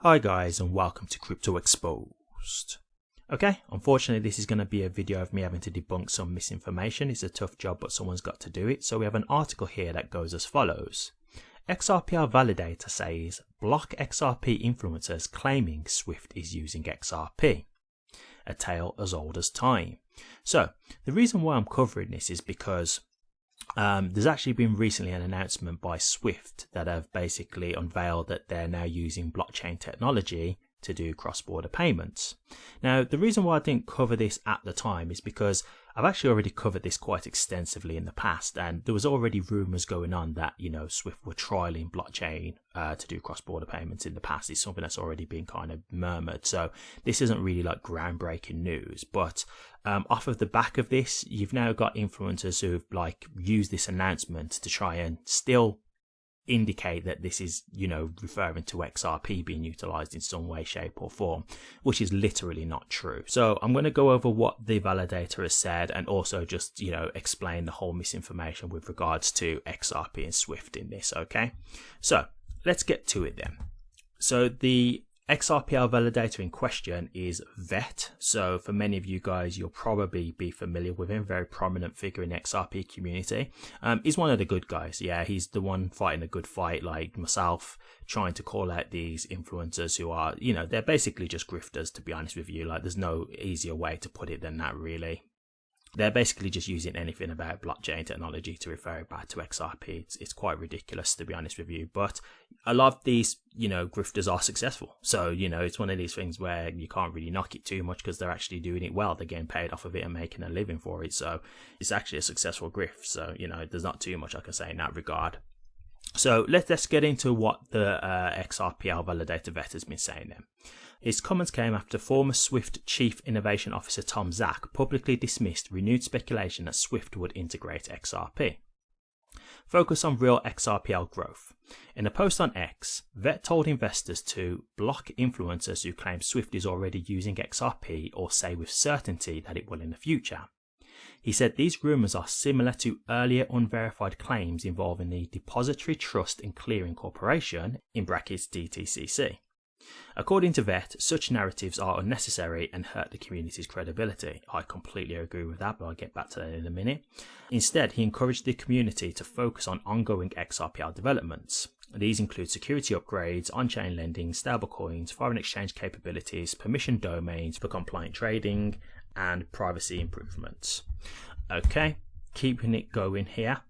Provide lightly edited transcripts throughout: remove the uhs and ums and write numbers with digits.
Hi guys, and welcome to Crypto Exposed. Okay, unfortunately this is going to be a video of me having to debunk some misinformation. It's a tough job, but someone's got to do it. So we have an article here that goes as follows. XRP validator says block XRP influencers claiming SWIFT is using XRP. A tale as old as time. So the reason why I'm covering this is because there's actually been recently an announcement by SWIFT that have basically unveiled that they're now using blockchain technology to do cross-border payments. Now, the reason why I didn't cover this at the time is because I've actually already covered this quite extensively in the past, and there was already rumors going on that, SWIFT were trialing blockchain to do cross-border payments in the past. It's something that's already been kind of murmured. So this isn't really like groundbreaking news, but off of the back of this, you've now got influencers who've used this announcement to try and still indicate that this is, referring to XRP being utilized in some way, shape or form, which is literally not true. So I'm going to go over what the validator has said and also just, explain the whole misinformation with regards to XRP and SWIFT in this. Okay, so let's get to it then. So the XRP validator in question is VET. So for many of you guys, you'll probably be familiar with him. Very prominent figure in the XRP community. He's one of the good guys. Yeah, he's the one fighting a good fight, like myself, trying to call out these influencers who are, they're basically just grifters, to be honest with you. There's no easier way to put it than that, really. They're basically just using anything about blockchain technology to refer it back to XRP. It's quite ridiculous, to be honest with you. But a lot of these, grifters are successful. So, it's one of these things where you can't really knock it too much because they're actually doing it well. They're getting paid off of it and making a living for it. So it's actually a successful grift. So, there's not too much I can say in that regard. So let's get into what the XRP validator vet has been saying then. His comments came after former SWIFT Chief Innovation Officer Tom Zak publicly dismissed renewed speculation that SWIFT would integrate XRP. Focus on real XRPL growth. In a post on X, Vet told investors to block influencers who claim SWIFT is already using XRP or say with certainty that it will in the future. He said these rumours are similar to earlier unverified claims involving the Depository Trust and Clearing Corporation, in brackets DTCC. According to Vet, such narratives are unnecessary and hurt the community's credibility. I completely agree with that, but I'll get back to that in a minute. Instead, he encouraged the community to focus on ongoing XRPL developments. These include security upgrades, on-chain lending, stablecoins, foreign exchange capabilities, permission domains for compliant trading, and privacy improvements. Okay, keeping it going here.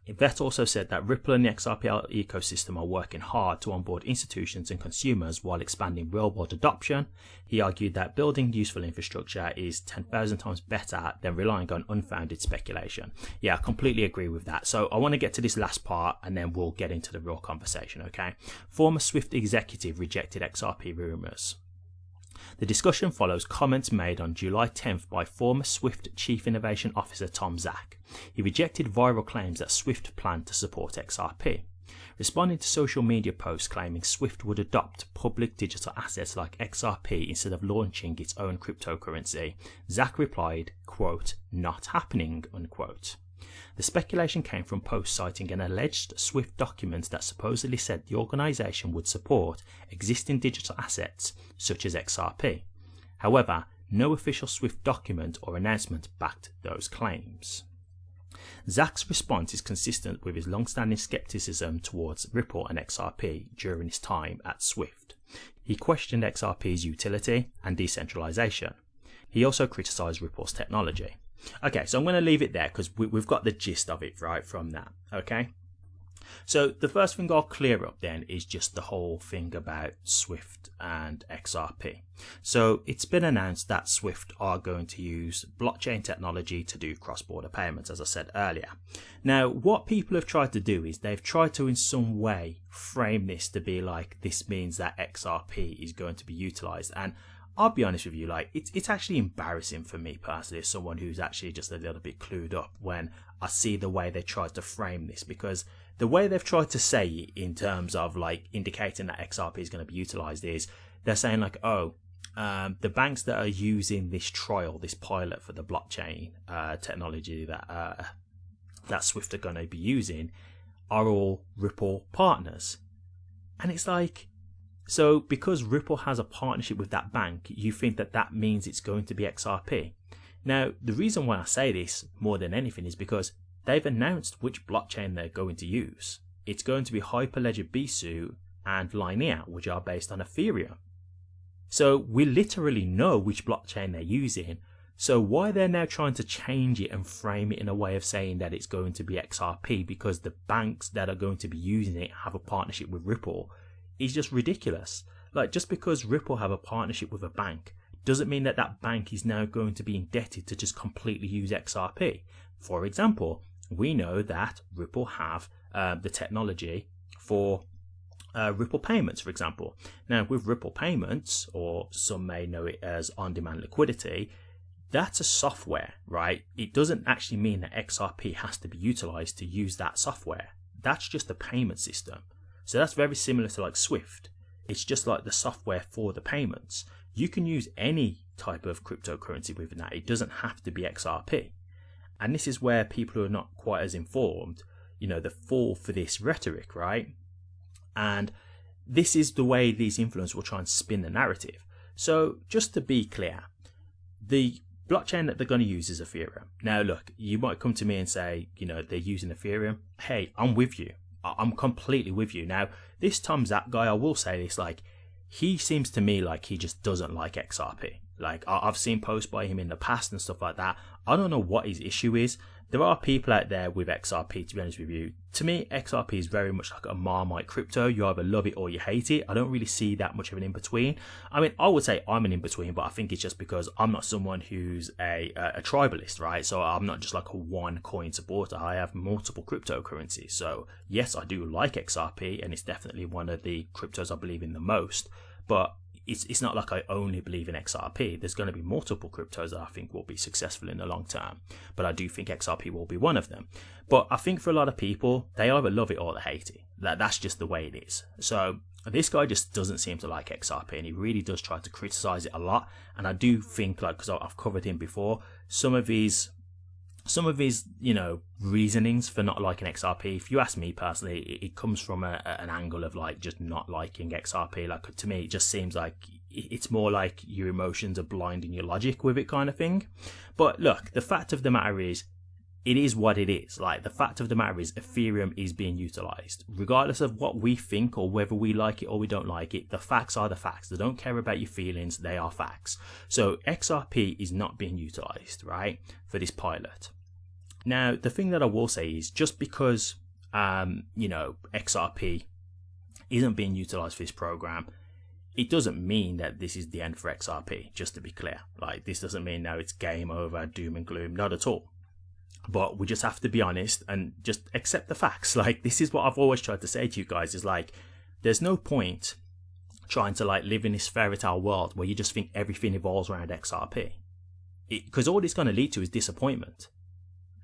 Vet also said that Ripple and the XRPL ecosystem are working hard to onboard institutions and consumers while expanding real-world adoption. He argued that building useful infrastructure is 10,000 times better than relying on unfounded speculation. Yeah, I completely agree with that. So I want to get to this last part and then we'll get into the real conversation, okay? Former SWIFT executive rejected XRP rumors. The discussion follows comments made on July 10th by former SWIFT Chief Innovation Officer Tom Zak. He rejected viral claims that SWIFT planned to support XRP. Responding to social media posts claiming SWIFT would adopt public digital assets like XRP instead of launching its own cryptocurrency, Zak replied, quote, "Not happening," unquote. The speculation came from posts citing an alleged SWIFT document that supposedly said the organisation would support existing digital assets such as XRP. However, no official SWIFT document or announcement backed those claims. Zak's response is consistent with his long-standing skepticism towards Ripple and XRP during his time at SWIFT. He questioned XRP's utility and decentralization. He also criticised Ripple's technology. Okay, so I'm going to leave it there because we've got the gist of it right from that, okay? So the first thing I'll clear up then is just the whole thing about SWIFT and XRP. So it's been announced that SWIFT are going to use blockchain technology to do cross-border payments, as I said earlier. Now, what people have tried to do is they've tried to in some way frame this to be like this means that XRP is going to be utilized, and I'll be honest with you, it's actually embarrassing for me personally as someone who's actually just a little bit clued up when I see the way they tried to frame this, because the way they've tried to say it in terms of indicating that XRP is going to be utilized is they're saying the banks that are using this trial, this pilot for the blockchain technology that SWIFT are going to be using are all Ripple partners. And it's like, So because Ripple has a partnership with that bank, you think that that means it's going to be XRP. Now, the reason why I say this more than anything is because they've announced which blockchain they're going to use. It's going to be Hyperledger Besu and Linea, which are based on Ethereum. So we literally know which blockchain they're using. So why they're now trying to change it and frame it in a way of saying that it's going to be XRP because the banks that are going to be using it have a partnership with Ripple is just ridiculous. Like, just because Ripple have a partnership with a bank doesn't mean that that bank is now going to be indebted to just completely use XRP. For example, we know that Ripple have the technology for Ripple payments, for example. Now, with Ripple payments, or some may know it as on-demand liquidity, that's a software, right? It doesn't actually mean that XRP has to be utilized to use that software. That's just a payment system. So that's very similar to like SWIFT. It's just like the software for the payments. You can use any type of cryptocurrency within that. It doesn't have to be XRP. And this is where people who are not quite as informed, they fall for this rhetoric, right? And this is the way these influencers will try and spin the narrative. So just to be clear, the blockchain that they're going to use is Ethereum. Now, look, you might come to me and say, they're using Ethereum. Hey, I'm with you. I'm completely with you. Now, this Tom Zap guy, I will say this, like, he seems to me like he just doesn't like XRP. Like, I've seen posts by him in the past and stuff like that. I don't know what his issue is. There are people out there with XRP, to be honest with you. To me, XRP is very much like a Marmite crypto. You either love it or you hate it. I don't really see that much of an in-between. I mean, I would say I'm an in-between, but I think it's just because I'm not someone who's a tribalist, right? So I'm not just like a one coin supporter. I have multiple cryptocurrencies. So yes, I do like XRP, and it's definitely one of the cryptos I believe in the most. But it's not like I only believe in XRP. There's going to be multiple cryptos that I think will be successful in the long term, but I do think XRP will be one of them. But I think for a lot of people, they either love it or they hate it. That's just the way it is. So this guy just doesn't seem to like XRP, and he really does try to criticize it a lot. And I do think, like, because I've covered him before, some of his reasonings for not liking XRP, if you ask me personally, it comes from an angle of like just not liking XRP. Like, to me, it just seems like it's more like your emotions are blinding your logic with it kind of thing. But look, the fact of the matter is, it is what it is. Like, the fact of the matter is, Ethereum is being utilized. Regardless of what we think or whether we like it or we don't like it, the facts are the facts. They don't care about your feelings, they are facts. So XRP is not being utilized, right, for this pilot. Now, the thing that I will say is, just because, XRP isn't being utilized for this program, it doesn't mean that this is the end for XRP, just to be clear. Like, this doesn't mean now it's game over, doom and gloom, not at all. But we just have to be honest and just accept the facts. Like, this is what I've always tried to say to you guys, is like, there's no point trying to like live in this fairy tale world where you just think everything evolves around XRP. Because all it's going to lead to is disappointment.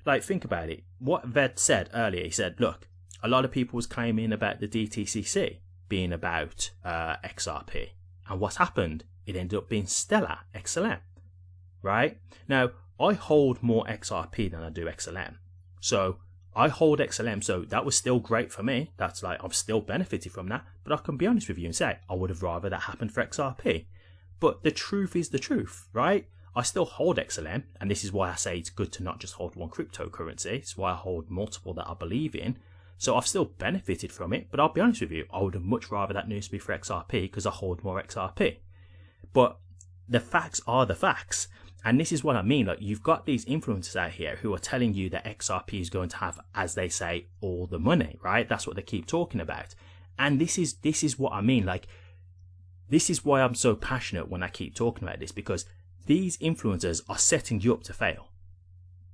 Like, think about it. What Ved said earlier, he said, look, a lot of people was claiming about the DTCC being about XRP. And what's happened? It ended up being Stellar XLM, right? Now, I hold more XRP than I do XLM. So I hold XLM, so that was still great for me. That's like, I've still benefited from that. But I can be honest with you and say, I would have rather that happened for XRP. But the truth is the truth, right? I still hold XLM, and this is why I say it's good to not just hold one cryptocurrency. It's why I hold multiple that I believe in. So I've still benefited from it, but I'll be honest with you, I would have much rather that news be for XRP because I hold more XRP. But the facts are the facts. And this is what I mean. Like, you've got these influencers out here who are telling you that XRP is going to have, as they say, all the money, right? That's what they keep talking about. And this is what I mean. Like, this is why I'm so passionate when I keep talking about this, because these influencers are setting you up to fail.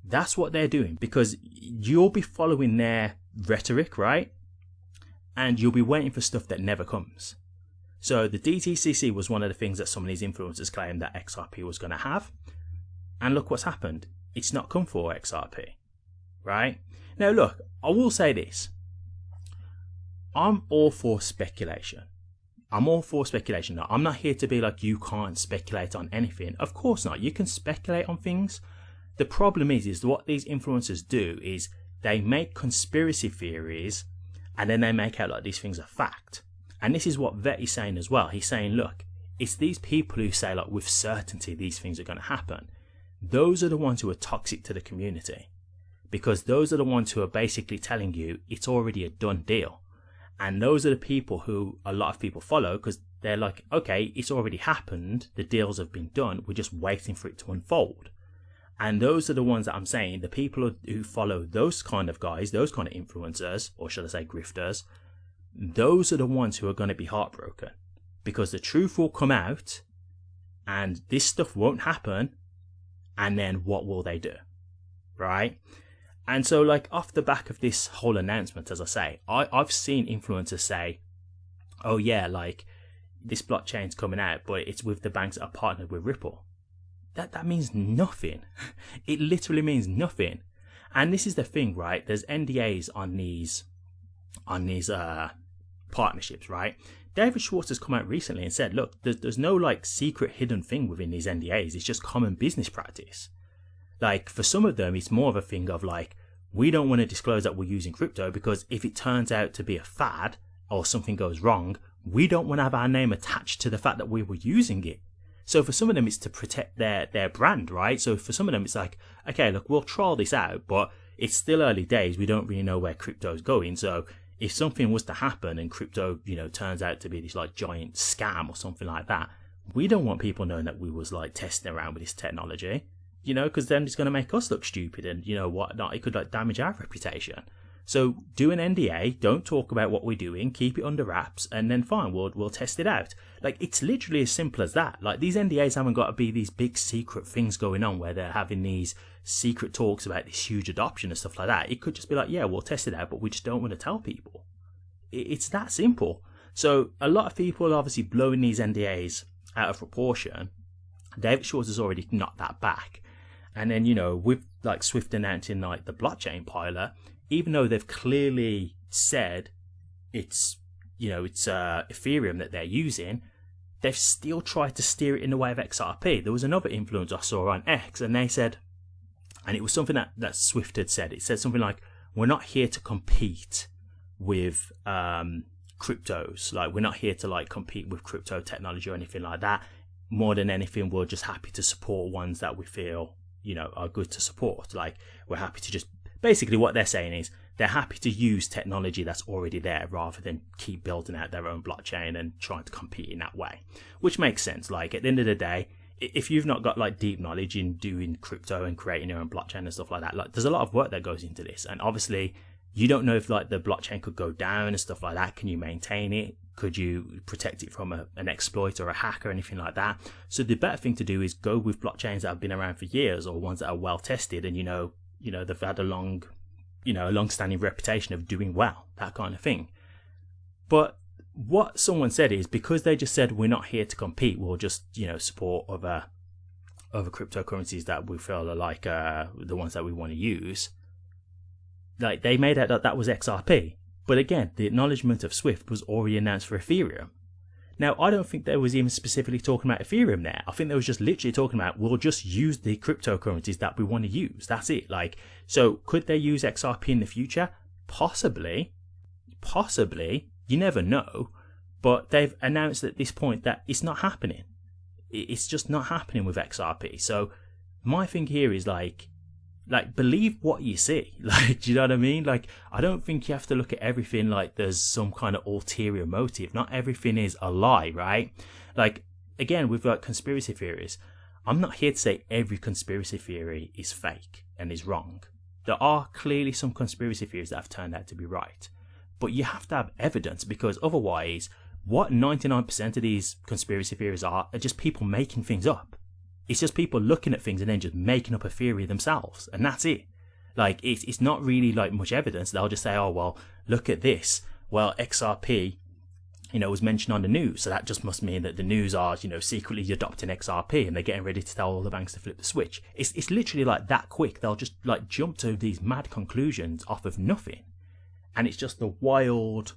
That's what they're doing, because you'll be following their rhetoric, right? And you'll be waiting for stuff that never comes. So the DTCC was one of the things that some of these influencers claimed that XRP was going to have. And look what's happened. It's not come for XRP, right? Now look, I will say this. I'm all for speculation. I'm all for speculation. Now, I'm not here to be like, you can't speculate on anything. Of course not. You can speculate on things. The problem is what these influencers do is they make conspiracy theories and then they make out like these things are fact. And this is what Vet is saying as well. He's saying, look, it's these people who say like with certainty these things are going to happen. Those are the ones who are toxic to the community, because those are the ones who are basically telling you it's already a done deal. And those are the people who a lot of people follow, because they're like, okay, it's already happened. The deals have been done. We're just waiting for it to unfold. And those are the ones that I'm saying, the people who follow those kind of guys, those kind of influencers, or should I say grifters, those are the ones who are going to be heartbroken, because the truth will come out and this stuff won't happen. And then what will they do? Right? And so like off the back of this whole announcement, as I say, I've seen influencers say, oh yeah, like this blockchain's coming out, but it's with the banks that are partnered with Ripple. That means nothing. It literally means nothing. And this is the thing, right? There's NDAs on these partnerships, right? David Schwartz has come out recently and said, look, there's no like secret hidden thing within these NDAs. It's just common business practice. Like for some of them, it's more of a thing of like, we don't want to disclose that we're using crypto because if it turns out to be a fad or something goes wrong, we don't want to have our name attached to the fact that we were using it. So for some of them, it's to protect their brand, right? So for some of them, it's like, okay, look, we'll trial this out, but it's still early days. We don't really know where crypto is going. So if something was to happen and crypto, turns out to be this like giant scam or something like that, we don't want people knowing that we was like testing around with this technology, because then it's going to make us look stupid and whatnot. It could like damage our reputation. So do an NDA, don't talk about what we're doing, keep it under wraps, and then fine, we'll test it out. Like it's literally as simple as that. Like these NDAs haven't got to be these big secret things going on where they're having these secret talks about this huge adoption and stuff like that. It could just be like, yeah, we'll test it out, but we just don't want to tell people. It's that simple. So a lot of people are obviously blowing these NDAs out of proportion. David Schwartz has already knocked that back. And then, with like SWIFT announcing like the blockchain pilot, even though they've clearly said it's Ethereum that they're using, they've still tried to steer it in the way of XRP. There was another influencer I saw on X, and they said, and it was something that SWIFT had said. It said something like, we're not here to compete with cryptos. Like, we're not here to like compete with crypto technology or anything like that. More than anything, we're just happy to support ones that we feel, are good to support. Like, we're happy to just, basically what they're saying is they're happy to use technology that's already there rather than keep building out their own blockchain and trying to compete in that way, which makes sense. Like at the end of the day, if you've not got like deep knowledge in doing crypto and creating your own blockchain and stuff like that, like there's a lot of work that goes into this. And obviously you don't know if like the blockchain could go down and stuff like that. Can you maintain it? Could you protect it from an exploit or a hack or anything like that? So the better thing to do is go with blockchains that have been around for years or ones that are well tested and they've had a long-standing reputation of doing well, that kind of thing. But what someone said is, because they just said we're not here to compete, we'll just support other cryptocurrencies that we feel are like the ones that we want to use. Like they made out that was XRP, but again, the acknowledgement of SWIFT was already announced for Ethereum. Now, I don't think they was even specifically talking about Ethereum there. I think they was just literally talking about, we'll just use the cryptocurrencies that we want to use. That's it. Like, so could they use XRP in the future? Possibly. You never know. But they've announced at this point that it's not happening. It's just not happening with XRP. So my thing here is like believe what you see. Like, do you know what I mean? Like, I don't think you have to look at everything like there's some kind of ulterior motive. Not everything is a lie, right? Like, again, with like conspiracy theories, I'm not here to say every conspiracy theory is fake and is wrong. There are clearly some conspiracy theories that have turned out to be right. But you have to have evidence, because otherwise, what 99% of these conspiracy theories are just people making things up. It's just people looking at things and then just making up a theory themselves, and that's it. Like, it's not really like much evidence. They'll just say, oh, well, look at this. Well, XRP, was mentioned on the news, so that just must mean that the news are, secretly adopting XRP and they're getting ready to tell all the banks to flip the switch. It's literally like that quick. They'll just like jump to these mad conclusions off of nothing. And it's just the wild,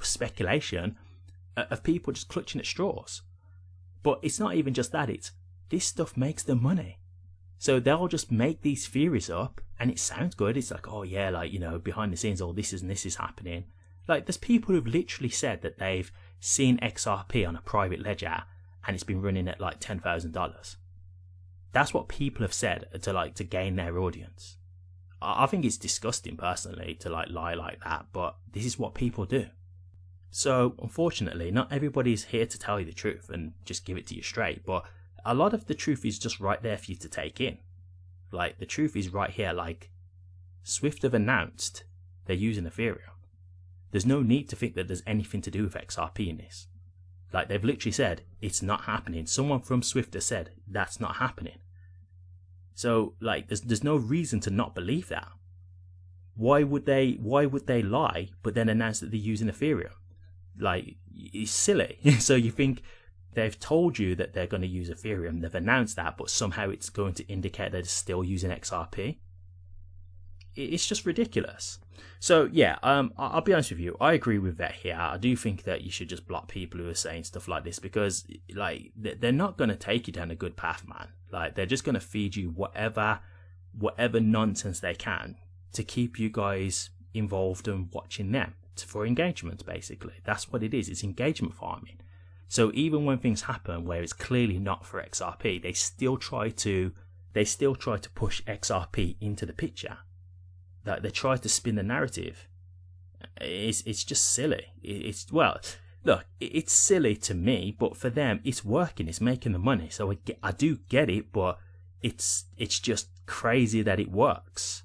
speculation of people just clutching at straws. But it's not even just that, it's this stuff makes them money. So they'll just make these theories up and it sounds good. It's like, oh yeah, like, behind the scenes, all this is happening. Like, there's people who've literally said that they've seen XRP on a private ledger and it's been running at like $10,000. That's what people have said to gain their audience. I think it's disgusting personally to lie like that, but this is what people do. So unfortunately, not everybody's here to tell you the truth and just give it to you straight, but a lot of the truth is just right there for you to take in. Like, the truth is right here. Like, SWIFT have announced they're using Ethereum. There's no need to think that there's anything to do with XRP in this. Like, they've literally said it's not happening. Someone from SWIFT has said that's not happening. So, like, there's no reason to not believe that. Why would they lie but then announce that they're using Ethereum? Like, it's silly. So you think they've told you that they're going to use Ethereum, they've announced that, but somehow it's going to indicate that they're still using XRP? It's just ridiculous. So yeah, I'll be honest with you, I agree with that here. I do think that you should just block people who are saying stuff like this, because like, they're not going to take you down a good path, man. Like, they're just going to feed you whatever nonsense they can to keep you guys involved and watching them for engagement. Basically, that's what it is. It's engagement farming. So even when things happen where it's clearly not for XRP, they still try to push XRP into the picture. That they try to spin the narrative. It's just silly. It's silly to me, but for them, it's working. It's making the money. So I do get it, but it's just crazy that it works.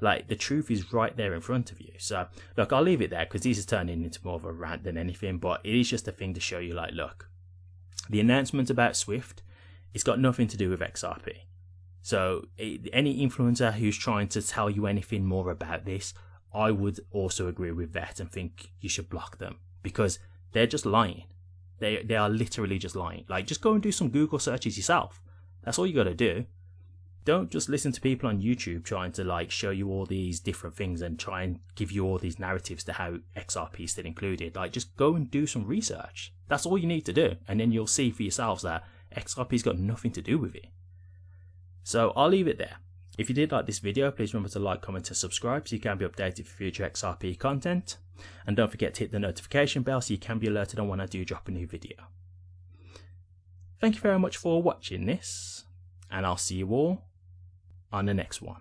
Like, the truth is right there in front of you. So look, I'll leave it there because this is turning into more of a rant than anything. But it is just a thing to show you, like, look, the announcement about SWIFT, it's got nothing to do with XRP. So any influencer who's trying to tell you anything more about this, I would also agree with that and think you should block them, because they're just lying. They are literally just lying. Like, just go and do some Google searches yourself. That's all you got to do. Don't just listen to people on YouTube trying to like show you all these different things and try and give you all these narratives to how XRP is still included. Like, just go and do some research. That's all you need to do. And then you'll see for yourselves that XRP's got nothing to do with it. So I'll leave it there. If you did like this video, please remember to like, comment and subscribe so you can be updated for future XRP content. And don't forget to hit the notification bell so you can be alerted on when I do drop a new video. Thank you very much for watching this, and I'll see you all on the next one.